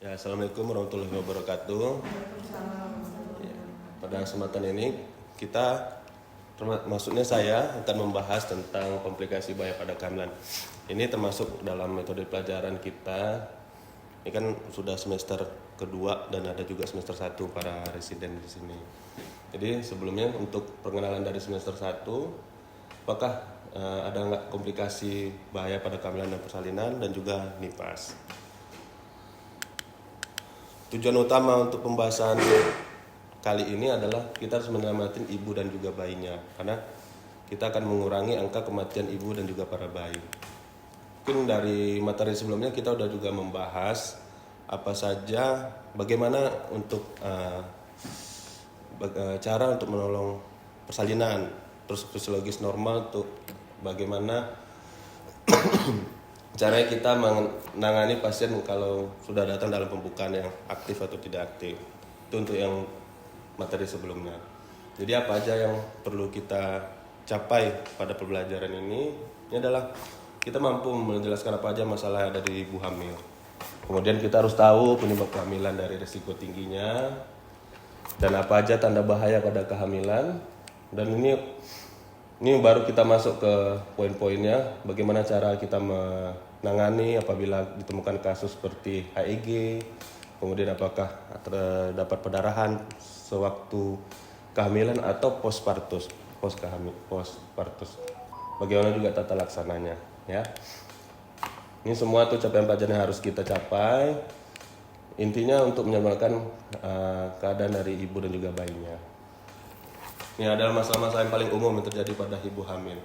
Ya, Assalamualaikum warahmatullahi wabarakatuh. Ya, pada kesempatan ini maksudnya saya akan membahas tentang komplikasi bahaya pada kehamilan. Ini termasuk dalam metode pelajaran kita. Ini kan sudah semester kedua dan ada juga semester 1 para residen di sini. Jadi sebelumnya untuk perkenalan dari semester 1, apakah ada nggak komplikasi bahaya pada kehamilan dan persalinan dan juga NIPAS. Tujuan utama untuk pembahasan kali ini adalah kita harus menyelamatkan ibu dan juga bayinya, karena kita akan mengurangi angka kematian ibu dan juga para bayi. Mungkin dari materi sebelumnya kita udah juga membahas apa saja bagaimana untuk cara untuk menolong persalinan, terus fisiologis normal untuk bagaimana caranya kita menangani pasien kalau sudah datang dalam pembukaan yang aktif atau tidak aktif. Itu untuk yang materi sebelumnya. Jadi apa aja yang perlu kita capai pada pembelajaran ini adalah kita mampu menjelaskan apa aja masalah yang ada di ibu hamil. Kemudian kita harus tahu penyebab kehamilan dari risiko tingginya dan apa aja tanda bahaya pada kehamilan. Dan ini baru kita masuk ke poin-poinnya, bagaimana cara kita menangani apabila ditemukan kasus seperti HEG, kemudian apakah terdapat pendarahan sewaktu kehamilan atau postpartus. Bagaimana juga tata laksananya, ya. Ini semua tuh capaian pelajaran yang harus kita capai. Intinya untuk menyelamatkan keadaan dari ibu dan juga bayinya. Ini adalah masalah-masalah yang paling umum yang terjadi pada ibu hamil.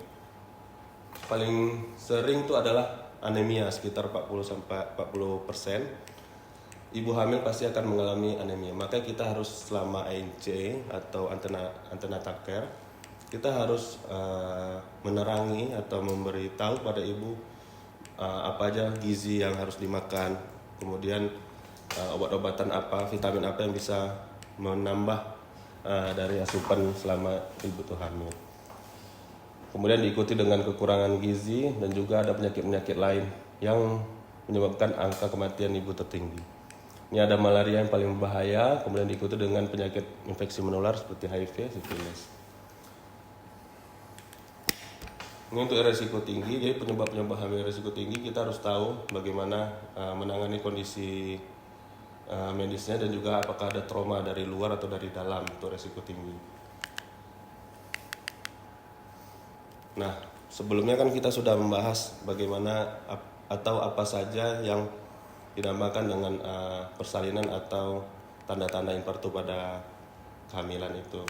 Paling sering itu adalah anemia, sekitar 40-40%. Ibu hamil pasti akan mengalami anemia. Maka kita harus selama ANC atau antenatal care, kita harus menerangi atau memberitahu pada ibu apa aja gizi yang harus dimakan, kemudian obat-obatan apa, vitamin apa yang bisa menambah dari asupan selama ibu itu hamil. Kemudian diikuti dengan kekurangan gizi dan juga ada penyakit-penyakit lain yang menyebabkan angka kematian ibu tertinggi. Ini ada malaria yang paling berbahaya, kemudian diikuti dengan penyakit infeksi menular seperti HIV, sifilis. Ini untuk risiko tinggi, jadi penyebab-penyebab hamil risiko tinggi kita harus tahu bagaimana menangani kondisi medisnya dan juga apakah ada trauma dari luar atau dari dalam untuk risiko tinggi. Nah, sebelumnya kan kita sudah membahas bagaimana atau apa saja yang dinamakan dengan persalinan atau tanda-tanda infartu pada kehamilan itu.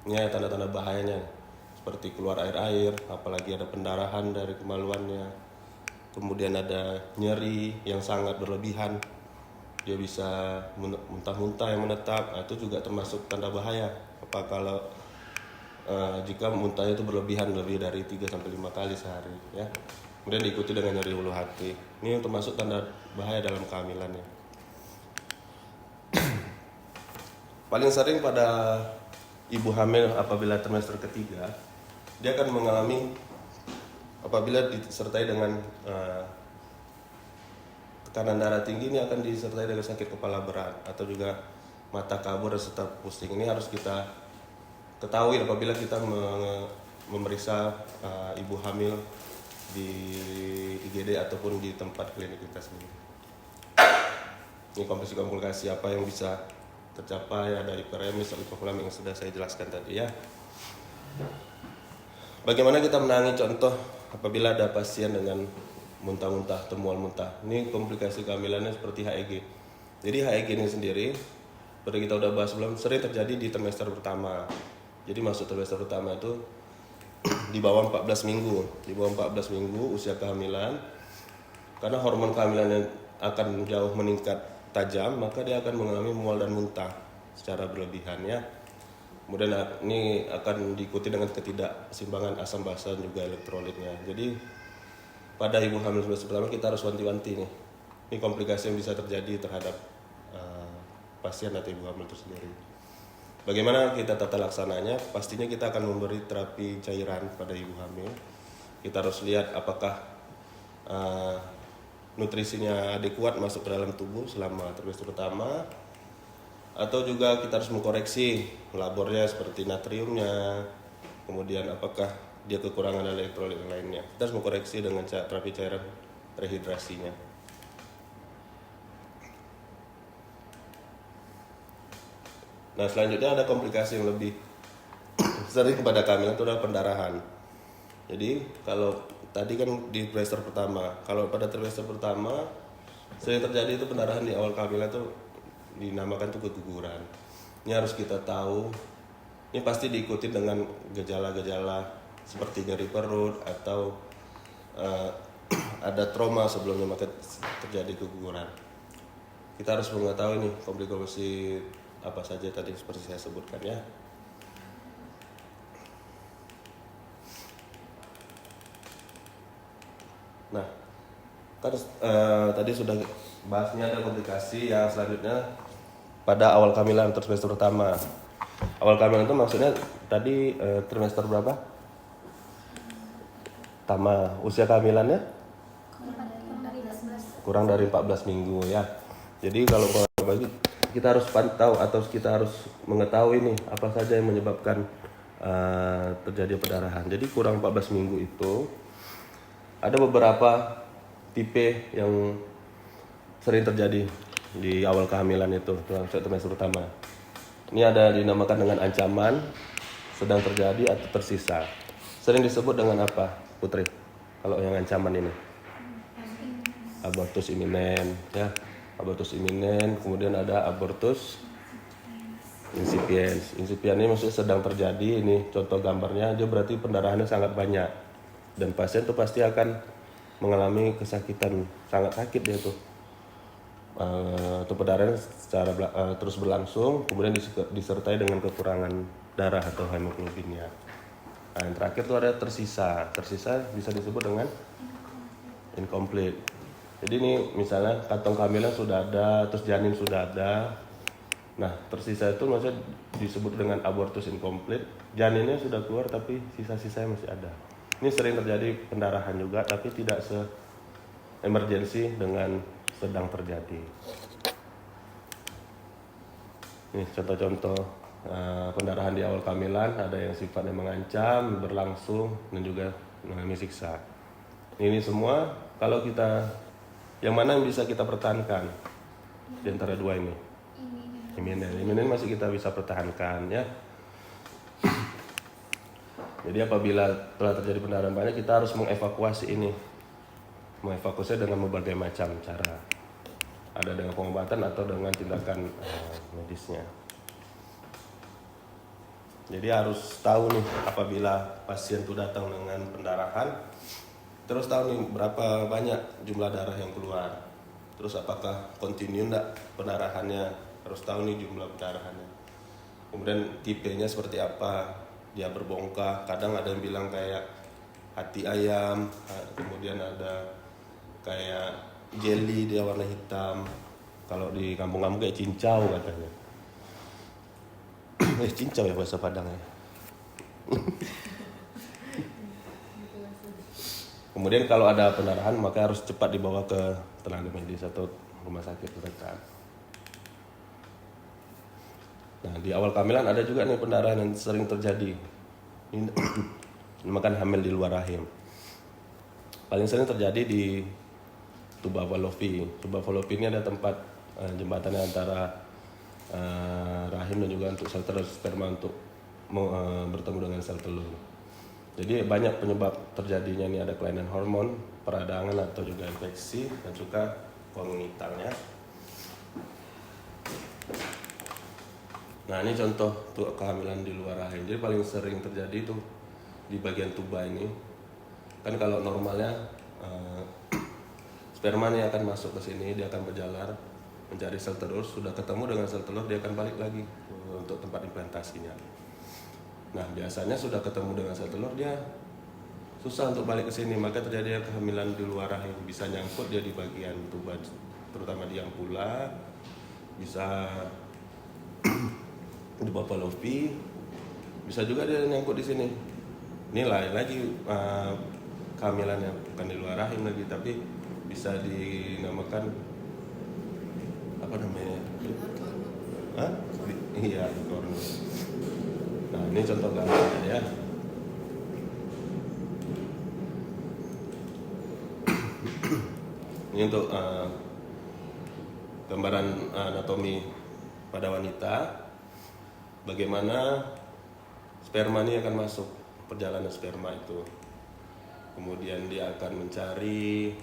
Ini tanda-tanda bahayanya seperti keluar air-air, apalagi ada pendarahan dari kemaluannya. Kemudian ada nyeri yang sangat berlebihan. Dia bisa muntah-muntah yang menetap, itu juga termasuk tanda bahaya. Apa kalau jika muntahnya itu berlebihan lebih dari 3-5 kali sehari, ya. Kemudian diikuti dengan nyeri ulu hati. Ini termasuk tanda bahaya dalam kehamilannya. Paling sering pada ibu hamil apabila trimester ketiga, dia akan mengalami apabila disertai dengan tekanan darah tinggi, ini akan disertai dengan sakit kepala berat atau juga mata kabur serta pusing. Ini harus kita ketahui apabila kita memeriksa ibu hamil di IGD ataupun di tempat klinik kita sendiri. Ini komplikasi apa yang bisa tercapai dari hiperemis atau hipovolemik yang sudah saya jelaskan tadi, ya. Bagaimana kita menangani contoh apabila ada pasien dengan muntah-muntah, temuan muntah. Ini komplikasi kehamilannya seperti HEG. Jadi HEG ini sendiri, seperti kita udah bahas sebelum, sering terjadi di trimester pertama. Jadi masuk trimester pertama itu di bawah 14 minggu. Di bawah 14 minggu usia kehamilan, karena hormon kehamilannya akan jauh meningkat tajam, maka dia akan mengalami mual dan muntah secara berlebihan, ya. Kemudian ini akan diikuti dengan ketidakseimbangan asam basa dan juga elektrolitnya. Jadi pada ibu hamil trimester pertama kita harus wanti-wanti nih. Ini komplikasi yang bisa terjadi terhadap pasien atau ibu hamil itu sendiri. Bagaimana kita tata laksananya? Pastinya kita akan memberi terapi cairan pada ibu hamil. Kita harus lihat apakah nutrisinya adekuat masuk ke dalam tubuh selama trimester pertama, atau juga kita harus mengkoreksi labornya seperti natriumnya, kemudian apakah dia kekurangan elektrolit lainnya. Kita harus mengkoreksi dengan terapi cairan rehidrasinya. Nah, selanjutnya ada komplikasi yang lebih sering pada kehamilan itu adalah pendarahan. Jadi kalau tadi kan di trimester pertama, kalau pada trimester pertama sering terjadi itu pendarahan di awal kehamilan itu dinamakan itu keguguran. Ini harus kita tahu. Ini pasti diikuti dengan gejala-gejala seperti nyeri perut atau ada trauma sebelumnya maka terjadi keguguran. Kita harus mengetahui nih komplikasi apa saja tadi seperti saya sebutkan ya. Nah, tadi sudah bahasnya ada komplikasi yang selanjutnya pada awal kehamilan atau trimester pertama. Awal kehamilan itu maksudnya tadi trimester berapa? Pertama, usia kehamilannya? Kurang dari 14 minggu ya. Jadi kalau kita harus pantau atau kita harus mengetahui nih apa saja yang menyebabkan terjadi pendarahan. Jadi kurang 14 minggu itu ada beberapa tipe yang sering terjadi di awal kehamilan itu, trimester pertama. Ini ada dinamakan dengan ancaman, sedang terjadi atau tersisa. Sering disebut dengan apa, Putri? Kalau yang ancaman ini? Abortus iminen, ya. Abortus iminen, kemudian ada abortus insipiens. Insipiens ini maksudnya sedang terjadi, ini contoh gambarnya, dia berarti pendarahannya sangat banyak. Dan pasien tuh pasti akan mengalami kesakitan, sangat sakit dia tuh. Pendarahan secara terus berlangsung, kemudian disertai dengan kekurangan darah atau hemoglobinnya. Nah, yang terakhir tuh ada tersisa. Tersisa bisa disebut dengan incomplete. Jadi ini misalnya kantong kehamilan sudah ada, terus janin sudah ada. Nah, tersisa itu maksudnya disebut dengan abortus incomplete. Janinnya sudah keluar tapi sisa-sisanya masih ada. Ini sering terjadi pendarahan juga, tapi tidak se-emergency dengan sedang terjadi. Ini contoh-contoh pendarahan di awal kehamilan, ada yang sifatnya mengancam, berlangsung, dan juga mengalami siksa. Ini semua kalau kita, yang mana yang bisa kita pertahankan di antara dua ini? Iminen masih kita bisa pertahankan ya. Jadi apabila telah terjadi pendarahan banyak, kita harus mengevakuasi ini. Mengevakuasi dengan berbagai macam cara. Ada dengan pengobatan atau dengan tindakan medisnya. Jadi harus tahu nih apabila pasien itu datang dengan pendarahan, terus tahu nih berapa banyak jumlah darah yang keluar. Terus apakah kontinu enggak pendarahannya, harus tahu nih jumlah pendarahannya. Kemudian tipenya seperti apa, dia berbongkah, kadang ada yang bilang kayak hati ayam, kemudian ada kayak jelly dia warna hitam, kalau di kampung-kampung kayak cincau katanya. Cincau ya bahasa Padang ya. Kemudian kalau ada pendarahan maka harus cepat dibawa ke tenaga medis atau rumah sakit terdekat. Nah, di awal kehamilan ada juga nih pendarahan yang sering terjadi. Ini dinamakan hamil di luar rahim. Paling sering terjadi di tuba fallopi. Tuba fallopi ini ada tempat jembatannya antara rahim dan juga untuk sel telur sperma untuk bertemu dengan sel telur. Jadi banyak penyebab terjadinya ini, ada kelainan hormon, peradangan atau juga infeksi dan juga kongenitalnya. Nah, ini contoh untuk kehamilan di luar rahim. Jadi paling sering terjadi itu di bagian tuba ini. Kan kalau normalnya sperma ini akan masuk ke sini, dia akan berjalan mencari sel telur. Sudah ketemu dengan sel telur, dia akan balik lagi untuk tempat implantasinya. Nah, biasanya sudah ketemu dengan sel telur, dia susah untuk balik ke sini, maka terjadi kehamilan di luar rahim. Bisa nyangkut dia di bagian tuba, terutama di ampula, bisa di bawah fallopi, bisa juga dia nyangkut di sini. Ini lain lagi kehamilannya, bukan di luar rahim lagi, tapi bisa dinamakan apa namanya? Hah? Iya, kornus. Nah, ini contoh gambarnya ya. Ini untuk gambaran anatomi pada wanita. Bagaimana sperma ini akan masuk, perjalanan sperma itu. Kemudian dia akan mencari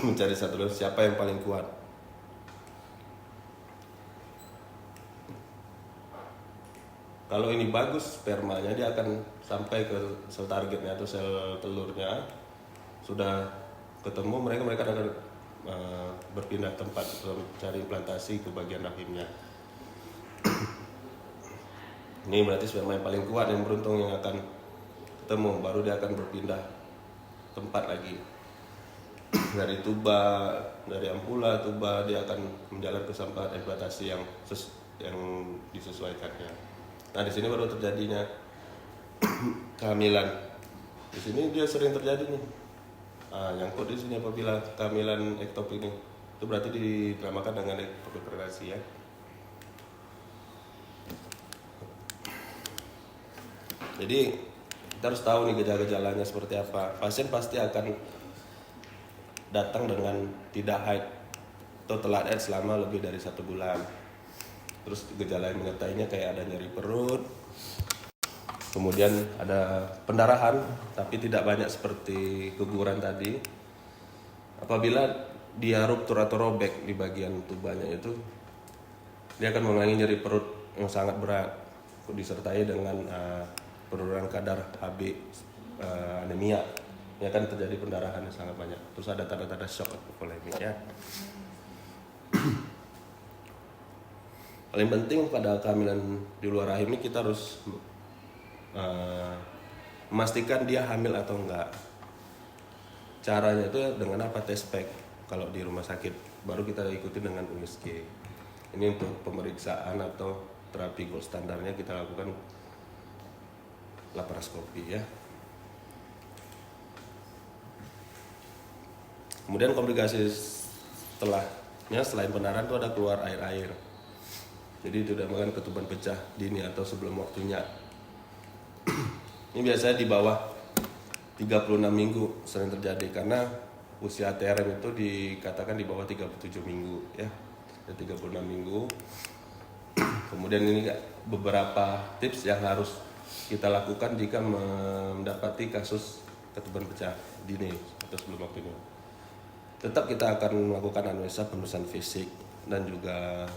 mencari satu siapa yang paling kuat. Kalau ini bagus spermanya, dia akan sampai ke sel targetnya atau sel telurnya. Sudah ketemu, mereka akan berpindah tempat untuk mencari implantasi ke bagian rahimnya. Ini berarti sperma yang paling kuat, yang beruntung yang akan ketemu, baru dia akan berpindah tempat lagi. Dari tuba, dari ampula, tuba, dia akan menjalar ke tempat implantasi yang disesuaikannya. Nah, di sini baru terjadinya kehamilan. Di sini dia sering terjadi nih. Nyangkut di sini apabila kehamilan ektopik ini. Itu berarti dinamakan dengan ektopik pregnancy ya. Jadi kita harus tahu nih gejala-gejalanya seperti apa. Pasien pasti akan datang dengan tidak haid atau telat haid selama lebih dari 1 bulan. Terus gejala yang menyertainya kayak ada nyeri perut, kemudian ada pendarahan tapi tidak banyak seperti keguguran tadi. Apabila dia ruptur atau robek di bagian tubanya itu, dia akan mengalami nyeri perut yang sangat berat disertai dengan penurunan kadar Hb, anemia. Ini akan terjadi pendarahan yang sangat banyak. Terus ada tanda-tanda shock atau polemik ya. Paling penting pada kehamilan di luar rahim ini kita harus memastikan dia hamil atau enggak. Caranya itu dengan apa? Tes pack kalau di rumah sakit, baru kita ikuti dengan USG. Ini untuk pemeriksaan atau terapi gold standarnya kita lakukan laparoskopi ya. Kemudian komplikasi setelahnya selain pendarahan itu ada keluar air-air. Jadi itu dinamakan ketuban pecah dini atau sebelum waktunya. Ini biasanya di bawah 36 minggu sering terjadi karena usia TRM itu dikatakan di bawah 37 minggu ya. 36 minggu. Kemudian ini beberapa tips yang harus kita lakukan jika mendapati kasus ketuban pecah dini atau sebelum waktunya. Tetap kita akan melakukan analisa penulisan fisik dan juga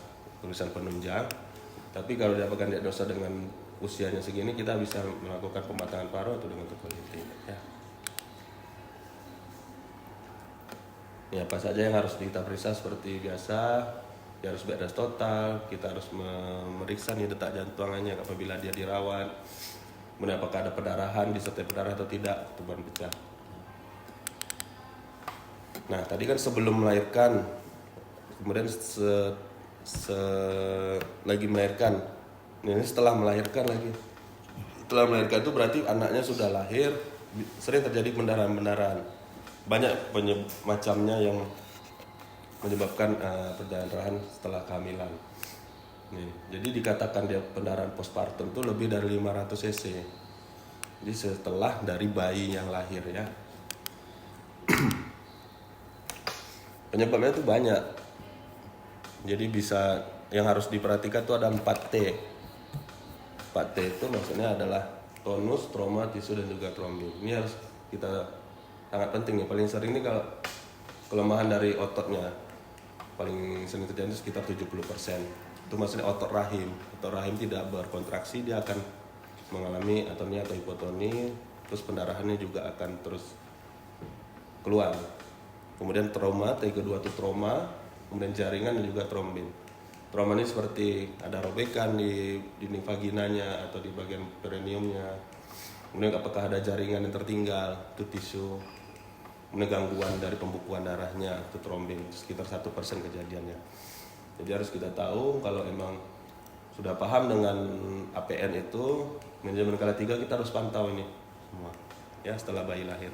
tulisan penunjang. Tapi kalau dapatkan diagnosa dengan usianya segini, kita bisa melakukan pematangan paru atau dengan totality ya. Ya, apa saja yang harus kita periksa seperti biasa. Dia harus bed rest total, kita harus memeriksa nih detak jantungannya apabila dia dirawat. Kemudian apakah ada pendarahan, disertai pendarahan atau tidak, ketuban pecah. Nah, tadi kan sebelum melahirkan, kemudian lagi melahirkan. Ini setelah melahirkan lagi. Setelah melahirkan itu berarti anaknya sudah lahir, sering terjadi pendarahan-pendarahan. Banyak macamnya yang menyebabkan pendarahan setelah kehamilan. Nih, jadi dikatakan dia pendarahan postpartum itu lebih dari 500 cc. Jadi setelah dari bayi yang lahir ya. Penyebabnya itu banyak. Jadi bisa yang harus diperhatikan itu ada 4T. 4T itu maksudnya adalah tonus, trauma, tisu dan juga trombin. Ini harus kita sangat penting nih. Paling sering ini kalau kelemahan dari ototnya paling sering terjadi sekitar 70%. Itu maksudnya otot rahim. Otot rahim tidak berkontraksi, dia akan mengalami atonia atau hipotoni, terus pendarahannya juga akan terus keluar. Kemudian trauma, T kedua itu trauma, kemudian jaringan dan juga trombin. Trauma ini seperti ada robekan di dinding vaginanya atau di bagian perineumnya. Kemudian apakah ada jaringan yang tertinggal, itu tisu. Kemudian gangguan dari pembukuan darahnya, itu trombin, sekitar 1% kejadiannya. Jadi harus kita tahu kalau emang sudah paham dengan APN itu, manajemen kala 3 kita harus pantau ini semua ya setelah bayi lahir.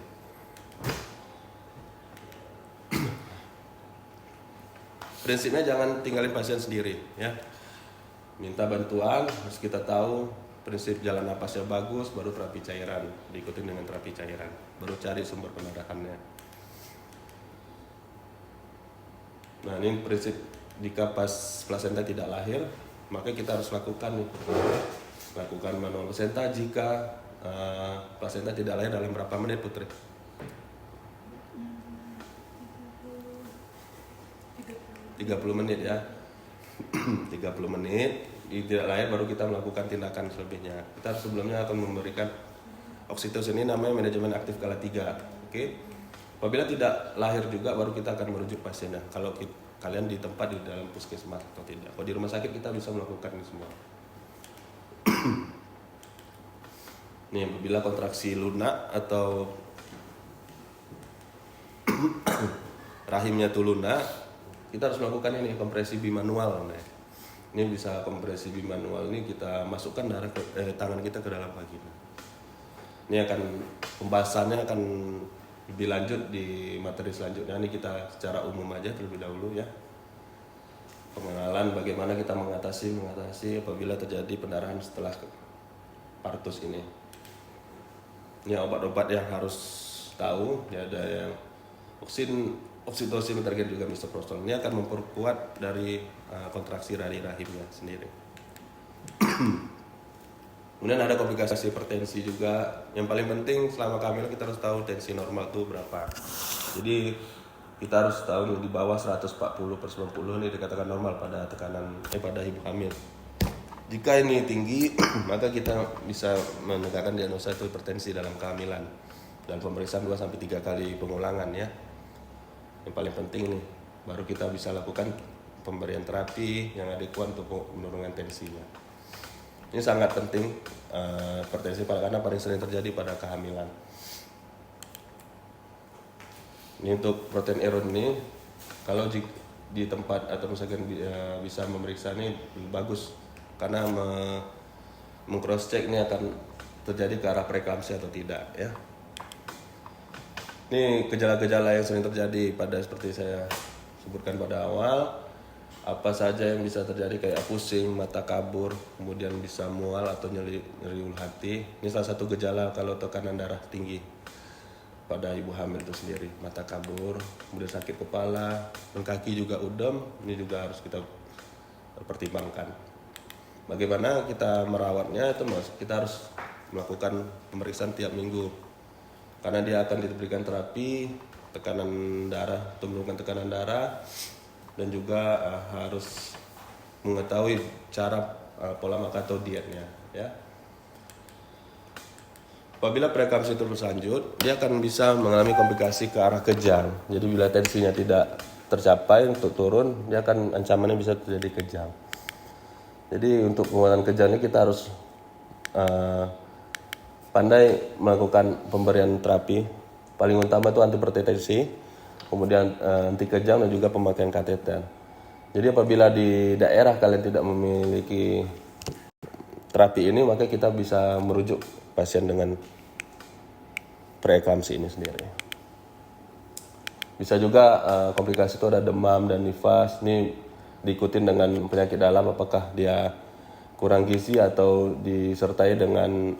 prinsipnya jangan tinggalin pasien sendiri ya. Minta bantuan, harus kita tahu prinsip jalan napasnya bagus, baru terapi cairan, diikuti dengan terapi cairan, baru cari sumber pendarahannya. Nah ini prinsip jika pas plasenta tidak lahir, maka kita harus lakukan manual plasenta jika plasenta tidak lahir dalam berapa menit, Putri? 30 menit ya. 30 menit tidak lahir baru kita melakukan tindakan selebihnya. Kita sebelumnya akan memberikan oksitosin, ini namanya manajemen aktif skala 3. Oke. Apabila tidak lahir juga baru kita akan merujuk pasiennya. Kalau kalian di tempat di dalam puskesmas atau tidak. Kalau di rumah sakit kita bisa melakukan ini semua. Nih, apabila kontraksi lunak atau rahimnya tuh lunak, kita harus melakukan ini kompresi bimanual. Nah, ini bisa kompresi bimanual ini kita masukkan tangan kita ke dalam vagina. Ini akan pembahasannya akan lebih lanjut di materi selanjutnya. Ini kita secara umum aja terlebih dahulu ya. Pengenalan bagaimana kita mengatasi apabila terjadi pendarahan setelah partus ini. Ini obat-obat yang harus tahu ya, ada yang oksitosin, target juga misoprostol. Ini akan memperkuat dari kontraksi dari rahimnya sendiri. Kemudian ada komplikasi hipertensi juga. Yang paling penting selama kehamilan kita harus tahu tensi normal itu berapa. Jadi kita harus tahu di bawah 140/90 ini dikatakan normal pada pada ibu hamil. Jika ini tinggi maka kita bisa menegakkan diagnosa itu hipertensi dalam kehamilan dan pemeriksaan 2-3 kali pengulangan ya. Yang paling penting nih, baru kita bisa lakukan pemberian terapi yang adekuat untuk menurunkan tensinya. Ini sangat penting, hipertensi karena paling sering terjadi pada kehamilan. Ini untuk protein iron ini, kalau di tempat atau misalkan bisa memeriksa ini bagus, karena meng-cross check ini akan terjadi ke arah preeklamsia atau tidak ya. Ini gejala-gejala yang sering terjadi pada seperti saya sebutkan pada awal. Apa saja yang bisa terjadi kayak pusing, mata kabur, kemudian bisa mual atau nyeri ulu hati. Ini salah satu gejala kalau tekanan darah tinggi pada ibu hamil itu sendiri. Mata kabur, kemudian sakit kepala, dan kaki juga udem. Ini juga harus kita pertimbangkan. Bagaimana kita merawatnya itu kita harus melakukan pemeriksaan tiap minggu. Karena dia akan diberikan terapi tekanan darah, untuk menurunkan tekanan darah, dan juga harus mengetahui cara pola makan atau dietnya ya. Apabila preeklamsia terus lanjut, dia akan bisa mengalami komplikasi ke arah kejang. Jadi bila tensinya tidak tercapai untuk turun, dia akan ancamannya bisa terjadi kejang. Jadi untuk penguatan kejang ini kita harus pandai melakukan pemberian terapi. Paling utama itu antihipertensi, kemudian anti kejang dan juga pemakaian kateter. Jadi apabila di daerah kalian tidak memiliki terapi ini, maka kita bisa merujuk pasien dengan preeklamsi ini sendiri. Bisa juga komplikasi itu ada demam dan nifas. Ini diikutin dengan penyakit dalam, apakah dia kurang gizi atau disertai dengan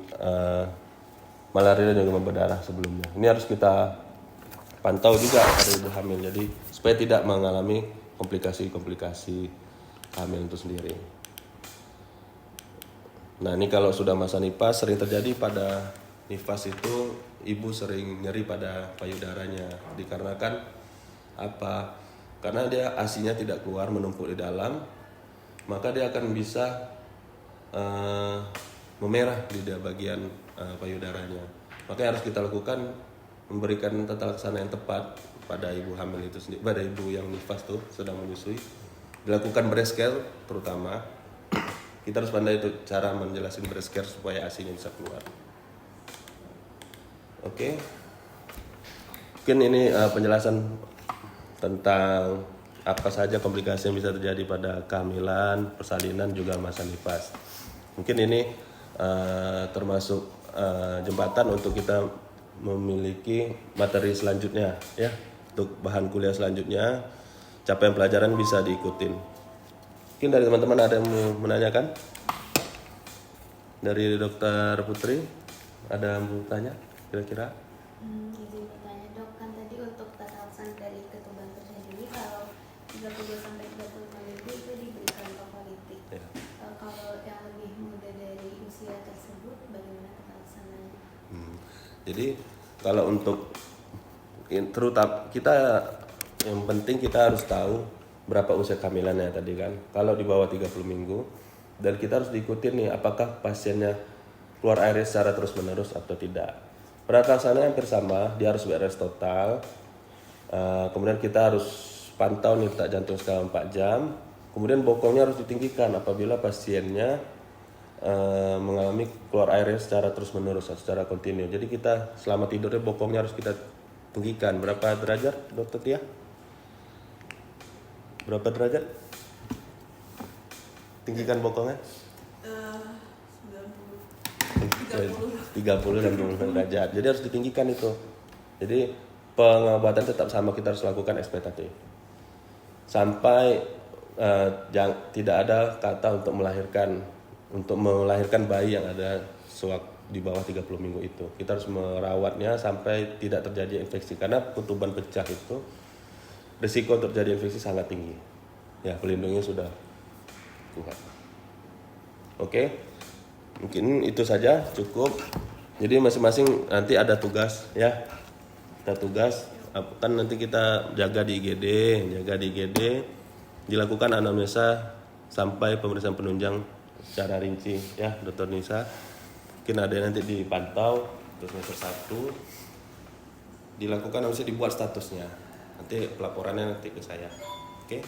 malaria dan demam berdarah sebelumnya. Ini harus kita pantau juga pada ibu hamil, jadi supaya tidak mengalami komplikasi-komplikasi hamil itu sendiri. Nah ini kalau sudah masa nifas, sering terjadi pada nifas itu ibu sering nyeri pada payudaranya. Dikarenakan apa? Karena dia ASI-nya tidak keluar, menumpuk di dalam, maka dia akan bisa memerah di bagian payudaranya. Makanya harus kita lakukan memberikan tata laksana yang tepat pada ibu hamil itu sendiri, pada ibu yang nifas tuh sedang menyusui. Dilakukan breast care terutama. Kita harus pandai itu cara menjelaskan breast care supaya ASI-nya bisa keluar. Oke. Mungkin ini penjelasan tentang apa saja komplikasi yang bisa terjadi pada kehamilan, persalinan juga masa nifas. Mungkin ini termasuk jembatan untuk kita memiliki materi selanjutnya ya, untuk bahan kuliah selanjutnya capaian pelajaran bisa diikutin. Mungkin dari teman-teman ada yang mau menanyakan? Dari Dokter Putri ada yang mau tanya kira-kira? Izin bertanya dok, kan tadi untuk tata laksana dari ketuban terjadi kalau 32 sampai 35 minggu itu diberikan propolitik. Ya. Kalau yang lebih muda dari usia tersebut bagaimana tata laksananya? Jadi kalau untuk terutama kita yang penting kita harus tahu berapa usia kehamilannya tadi kan. Kalau di bawah 30 minggu dan kita harus diikuti nih apakah pasiennya keluar airnya secara terus menerus atau tidak. Peratasannya hampir sama, dia harus beres total. Kemudian kita harus pantau nih detak jantung selama 4 jam. Kemudian bokongnya harus ditinggikan apabila pasiennya mengalami keluar airnya secara terus menerus, secara kontinu. Jadi kita selama tidurnya bokongnya harus kita tinggikan. Berapa derajat, Dokter Tia? Berapa derajat? Tinggikan bokongnya? 30 dan 20 derajat. Jadi harus ditinggikan itu. Jadi pengobatan tetap sama, kita harus lakukan ekspektatif. Sampai tidak ada kata untuk melahirkan bayi yang ada di bawah 30 minggu itu. Kita harus merawatnya sampai tidak terjadi infeksi karena ketuban pecah itu risiko terjadi infeksi sangat tinggi. Ya, pelindungnya sudah kuat. Oke. Mungkin itu saja cukup. Jadi masing-masing nanti ada tugas ya. Kita tugas kan nanti kita jaga di IGD, dilakukan anamnesa sampai pemeriksaan penunjang secara rinci ya, Dr. Nisa. Mungkin ada yang nanti dipantau untuk semester 1. Dilakukan harusnya dibuat statusnya. Nanti pelaporannya nanti ke saya. Oke.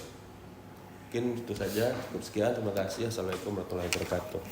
Mungkin itu saja. Cukup sekian. Terima kasih. Assalamualaikum warahmatullahi wabarakatuh.